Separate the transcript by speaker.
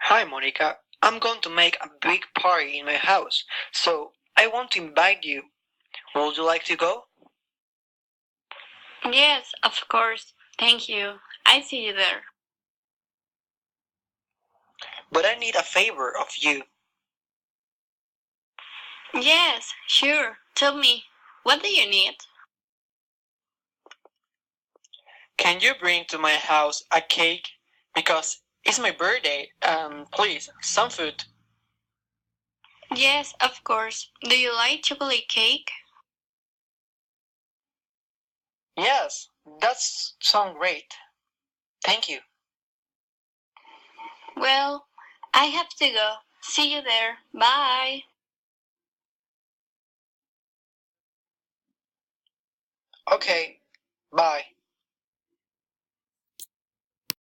Speaker 1: Hi, Monica. I'm going to make a big party in my house, so I want to invite you. Would you like to go?
Speaker 2: Yes, of course. Thank you. I see you there.
Speaker 1: But I need a favor of you.
Speaker 2: Yes, sure. Tell me, what do you need?
Speaker 1: Can you bring to my house a cake? Because it's my birthday, and please, some food.
Speaker 2: Yes, of course. Do you like chocolate cake?
Speaker 1: Yes, that sounds great. Thank you.
Speaker 2: Well, I have to go. See you there. Bye.
Speaker 1: Okay, bye.